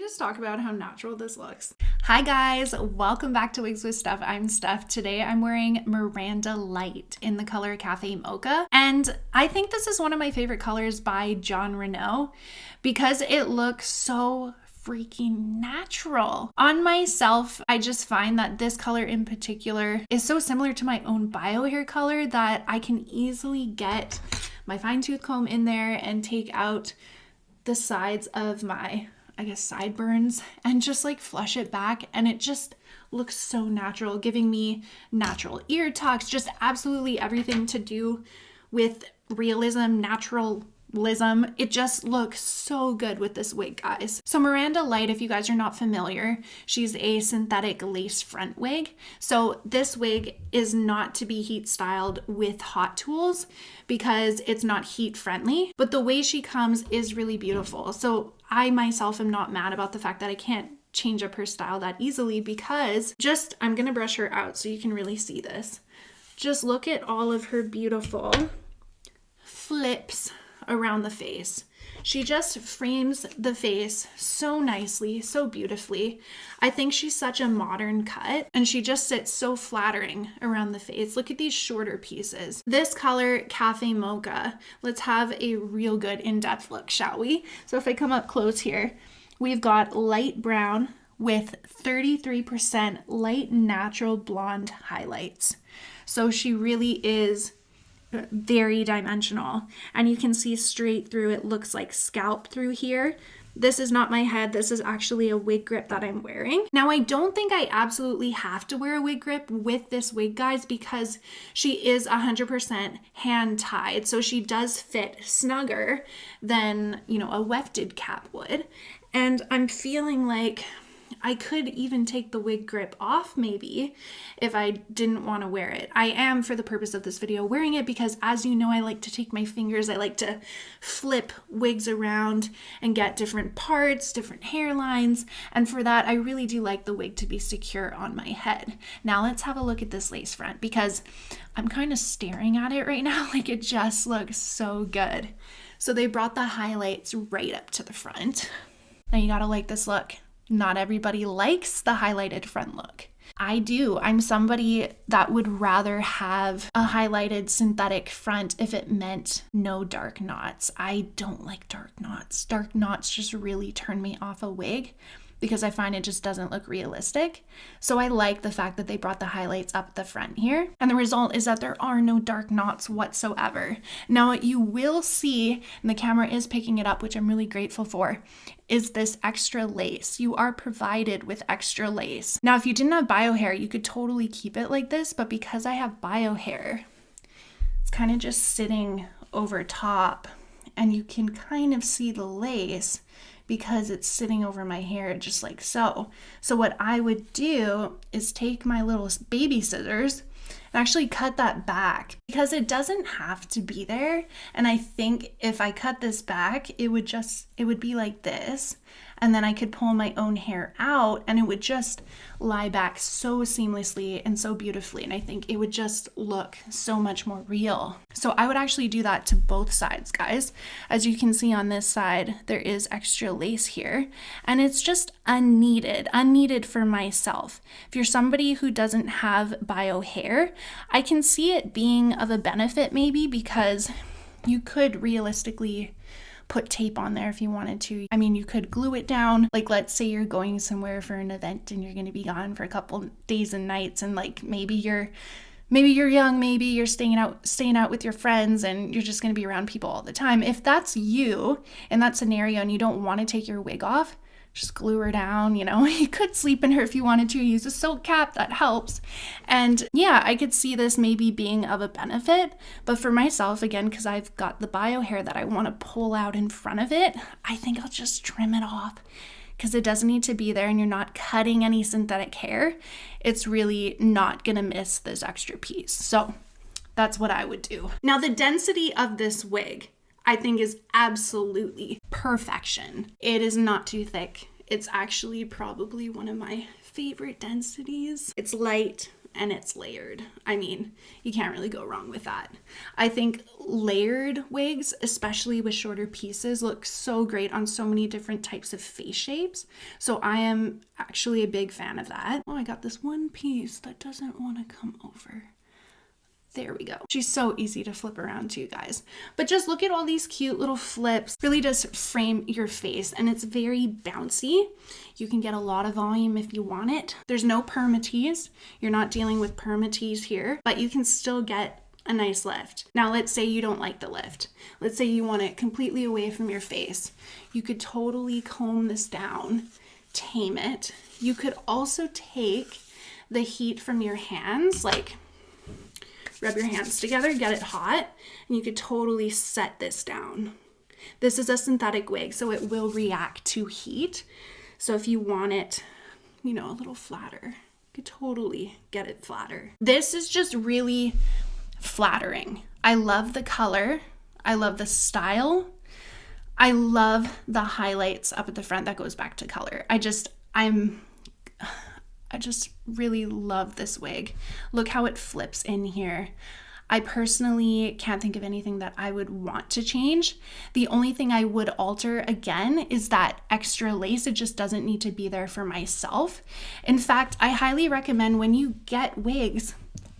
just talk about how natural this looks? Hi guys, welcome back to Wigs with Steph. I'm Steph. Today I'm wearing Miranda Lite in the color Caffe Mocha. And I think this is one of my favorite colors by Jon Renau because it looks so freaking natural. On myself, I just find that this color in particular is so similar to my own bio hair color that I can easily get my fine tooth comb in there and take out the sides of my, I guess, sideburns and just like flush it back, and it just looks so natural, giving me natural ear tucks, just absolutely everything to do with realism, naturalism. It just looks so good with this wig, guys. So Miranda Lite, if you guys are not familiar, she's a synthetic lace front wig. So this wig is not to be heat styled with hot tools because it's not heat friendly, but the way she comes is really beautiful. So I myself am not mad about the fact that I can't change up her style that easily because I'm gonna brush her out so you can really see this. Just look at all of her beautiful flips around the face. She just frames the face so nicely, so beautifully. I think she's such a modern cut and she just sits so flattering around the face. Look at these shorter pieces. This color, Caffe Mocha. Let's have a real good in-depth look, shall we? So if I come up close here, we've got light brown with 33% light natural blonde highlights. So she really is very dimensional, and you can see straight through. It looks like scalp through here. This is not my head. This is actually a wig grip that I'm wearing. Now, I don't think I absolutely have to wear a wig grip with this wig, guys, because she is 100% hand tied. So she does fit snugger than, a wefted cap would. And I'm feeling like I could even take the wig grip off maybe if I didn't want to wear it. I am, for the purpose of this video, wearing it because, as you know, I like to take my fingers, I like to flip wigs around and get different parts, different hairlines. And for that, I really do like the wig to be secure on my head. Now let's have a look at this lace front because I'm kind of staring at it right now. Like, it just looks so good. So they brought the highlights right up to the front. Now you gotta like this look. Not everybody likes the highlighted front look. I do. I'm somebody that would rather have a highlighted synthetic front if it meant no dark knots. I don't like dark knots. Dark knots just really turn me off a wig because I find it just doesn't look realistic. So I like the fact that they brought the highlights up the front here. And the result is that there are no dark knots whatsoever. Now, what you will see, and the camera is picking it up, which I'm really grateful for, is this extra lace. You are provided with extra lace. Now, if you didn't have bio hair, you could totally keep it like this, but because I have bio hair, it's kind of just sitting over top, and you can kind of see the lace because it's sitting over my hair just like so. So what I would do is take my little baby scissors and actually cut that back because it doesn't have to be there. And I think if I cut this back, it would be like this. And then I could pull my own hair out and it would just lie back so seamlessly and so beautifully. And I think it would just look so much more real. So I would actually do that to both sides, guys. As you can see on this side, there is extra lace here and it's just unneeded for myself. If you're somebody who doesn't have bio hair, I can see it being of a benefit maybe because you could realistically put tape on there if you wanted to. I mean, you could glue it down. Like, let's say you're going somewhere for an event and you're going to be gone for a couple days and nights, and like maybe you're young, maybe you're staying out with your friends and you're just going to be around people all the time. If that's you in that scenario and you don't want to take your wig off, just glue her down, You could sleep in her if you wanted to. Use a silk cap, that helps. And yeah, I could see this maybe being of a benefit. But for myself, again, because I've got the bio hair that I want to pull out in front of it, I think I'll just trim it off because it doesn't need to be there and you're not cutting any synthetic hair. It's really not going to miss this extra piece. So that's what I would do. Now, the density of this wig, I think, is absolutely perfection. It is not too thick. It's actually probably one of my favorite densities. It's light and it's layered. I mean, you can't really go wrong with that. I think layered wigs, especially with shorter pieces, look so great on so many different types of face shapes. So I am actually a big fan of that. Oh, I got this one piece that doesn't want to come over. There we go. She's so easy to flip around to, you guys. But just look at all these cute little flips. Really does frame your face, and it's very bouncy. You can get a lot of volume if you want it. There's no permatease. You're not dealing with permatease here, but you can still get a nice lift. Now, let's say you don't like the lift. Let's say you want it completely away from your face. You could totally comb this down, tame it. You could also take the heat from your hands, like rub your hands together, get it hot, and you could totally set this down. This is a synthetic wig, so it will react to heat. So if you want it, you know, a little flatter, you could totally get it flatter. This is just really flattering. I love the color. I love the style. I love the highlights up at the front that goes back to color. I just really love this wig. Look how it flips in here. I personally can't think of anything that I would want to change. The only thing I would alter again is that extra lace. It just doesn't need to be there for myself. In fact, I highly recommend when you get wigs,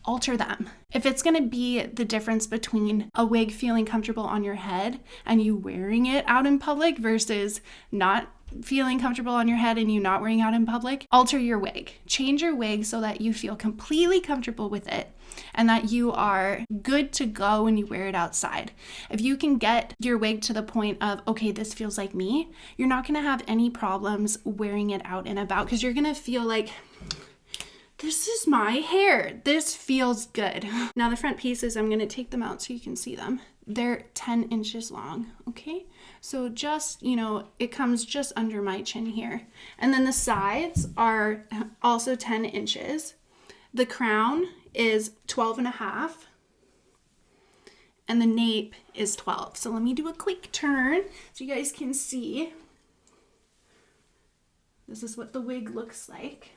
alter them. If it's going to be the difference between a wig feeling comfortable on your head and you wearing it out in public versus not feeling comfortable on your head and you not wearing out in public, alter your wig. Change your wig so that you feel completely comfortable with it and that you are good to go when you wear it outside. If you can get your wig to the point of, okay, this feels like me, you're not going to have any problems wearing it out and about because you're going to feel like, this is my hair. This feels good. Now the front pieces, I'm going to take them out so you can see them. They're 10 inches long, okay? So just, you know, it comes just under my chin here. And then the sides are also 10 inches. The crown is 12.5. And the nape is 12. So let me do a quick turn so you guys can see. This is what the wig looks like.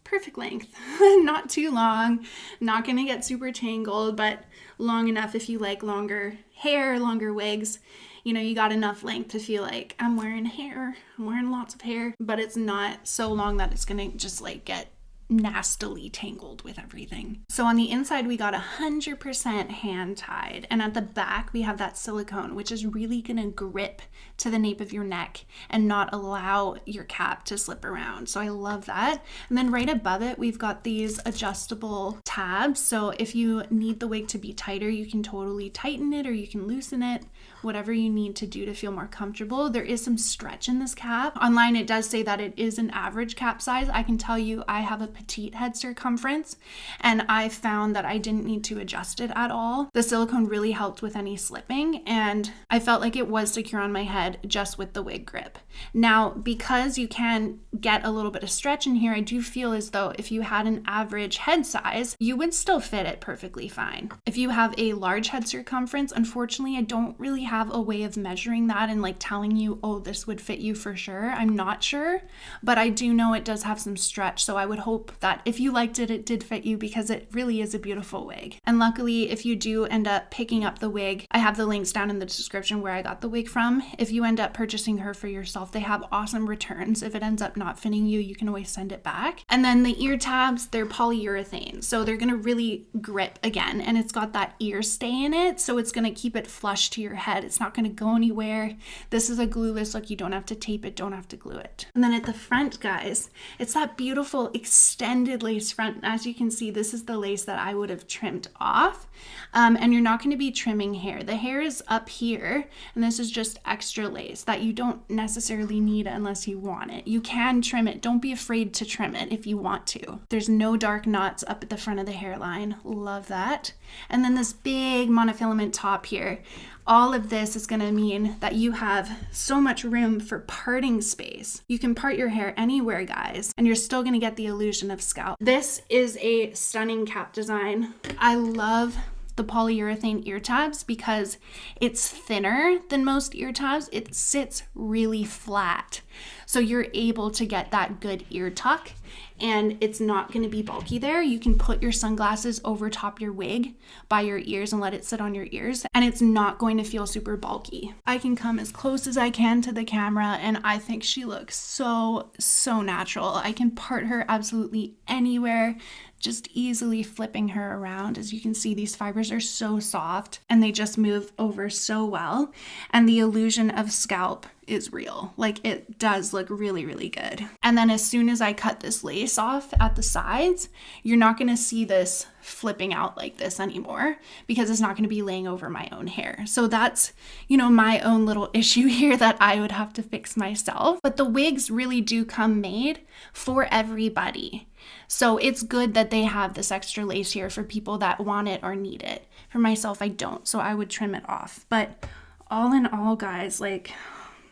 Perfect length, not too long, not gonna get super tangled, but long enough if you like longer hair, longer wigs. You know, you got enough length to feel like I'm wearing hair, I'm wearing lots of hair, but it's not so long that it's gonna just like get nastily tangled with everything. So on the inside we got 100% hand tied, and at the back we have that silicone, which is really gonna grip to the nape of your neck and not allow your cap to slip around. So I love that. And then right above it we've got these adjustable tabs, so if you need the wig to be tighter, you can totally tighten it or you can loosen it, whatever you need to do to feel more comfortable. There is some stretch in this cap. Online it does say that it is an average cap size. I can tell you I have a petite head circumference and I found that I didn't need to adjust it at all. The silicone really helped with any slipping and I felt like it was secure on my head just with the wig grip. Now, because you can get a little bit of stretch in here, I do feel as though if you had an average head size, you would still fit it perfectly fine. If you have a large head circumference, unfortunately, I don't really have a way of measuring that and like telling you, oh, this would fit you for sure. I'm not sure, but I do know it does have some stretch. So I would hope that if you liked it, it did fit you because it really is a beautiful wig. And luckily, if you do end up picking up the wig, I have the links down in the description where I got the wig from. If you end up purchasing her for yourself, they have awesome returns. If it ends up not fitting you, you can always send it back. And then the ear tabs, they're polyurethane. So they're going to really grip again. And it's got that ear stay in it. So it's going to keep it flush to your head. It's not going to go anywhere. This is a glueless look. You don't have to tape it, don't have to glue it. And then at the front, guys, it's that beautiful extended lace front. As you can see, this is the lace that I would have trimmed off. And you're not going to be trimming hair. The hair is up here, and this is just extra lace that you don't necessarily need unless you want it. You can trim it. Don't be afraid to trim it if you want to. There's no dark knots up at the front of the hairline. Love that. And then this big monofilament top here. All of this is going to mean that you have so much room for parting space. You can part your hair anywhere, guys, and you're still going to get the illusion of scalp. This is a stunning cap design. I love the polyurethane ear tabs, because it's thinner than most ear tabs, it sits really flat. So you're able to get that good ear tuck, and it's not going to be bulky there. You can put your sunglasses over top your wig by your ears and let it sit on your ears, and it's not going to feel super bulky. I can come as close as I can to the camera, and I think she looks so natural. I can part her absolutely anywhere, just easily flipping her around. As you can see, these fibers are so soft and they just move over so well. And the illusion of scalp is real. Like, it does look really good. And then as soon as I cut this lace off at the sides, you're not going to see this flipping out like this anymore, because it's not going to be laying over my own hair. So that's, my own little issue here that I would have to fix myself. But the wigs really do come made for everybody. So it's good that they have this extra lace here for people that want it or need it. For myself, I don't, so I would trim it off. But all in all, guys, like,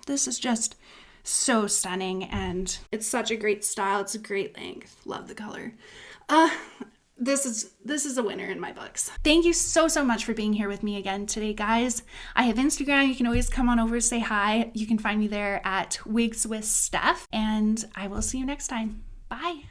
this is just so stunning, and it's such a great style. It's a great length. Love the color. This is a winner in my books. Thank you so much for being here with me again today, guys. I have Instagram. You can always come on over, say hi. You can find me there at Wigs with Steph, and I will see you next time. Bye.